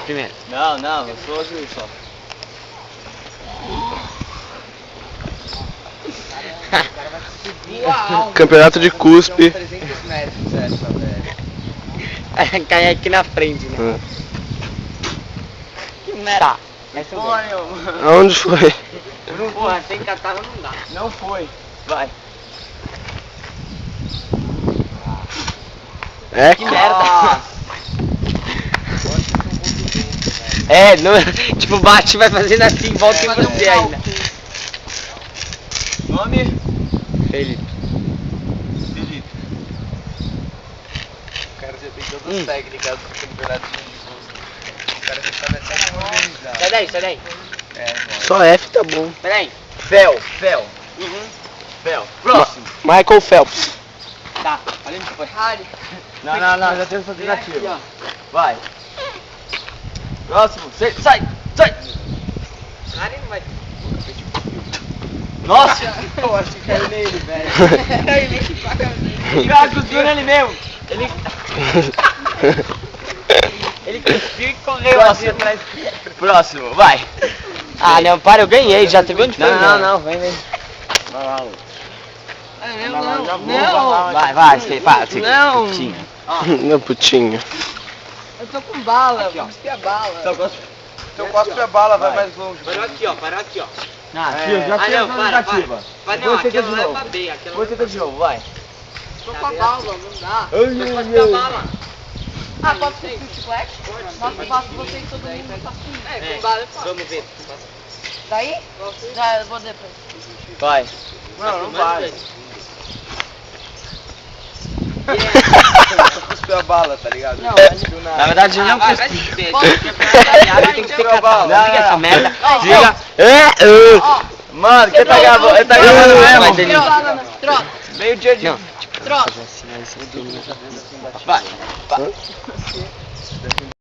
Primeiro. Não, não, eu sou o juiz só. Campeonato de cuspe. 300 metros essa, velho. Cai aqui na frente, né? Que merda. Tá. Essa Foi, mano. Aonde foi? não porra, sem catarro não dá. Não foi. Vai. É, Que merda. Nossa. É, não, tipo, bate e vai fazendo assim, volta em você ainda. Nome? Felipe. Felipe. O cara já tem todas as técnicas do campeonato de cuspe. O cara já sabe até como organizar. Sai daí, sai daí. É, mano. só F tá bom. Peraí. Fel. Uhum. Fel. Próximo. Michael Phelps. Tá, olha onde foi. Não, já tem essa tentativa. Aqui, ó. Vai. Próximo. Sai. Harry não vai. Nossa. Eu acho que caiu nele, velho. Ele cuspiu nele mesmo. Ele cuspiu e correu assim atrás. Próximo. Vai. Ah, não, para, eu ganhei, já teve onde foi? Não, vem. Vai lá, Lucas. Não. Vai, você faz. Não. Meu putinho. Eu tô com bala, Aqui, ó. vou cuspir a bala. Então cospe a bala, vai mais longe. Parou aqui, ó, parou aqui, ó. Já Ah, fiz não, a para. tentativa. Vai, não, Depois tenta aquela de lá é novo. pra B, aquela Depois tenta de novo, vai. Tô com a bala, não dá. Vai cuspir a bala. Ah, posso ser chiclete? Nossa, eu faço vocês todo mundo faço com bala eu faço. Vamos ver. Daí? Já, eu vou depois. Vai. Não vai. Cuspiu a bala, tá ligado? Não, Na verdade, ele não vai cuspiu. se fuder. Posso- Tem que Cuspiu ficar a bala. Não, liga essa merda. Desliga. Ó, Mano, quem tá gravando? Ele tá gravando Vai, mesmo. Denise. troca, Meio dia de... Não. troca. Vai.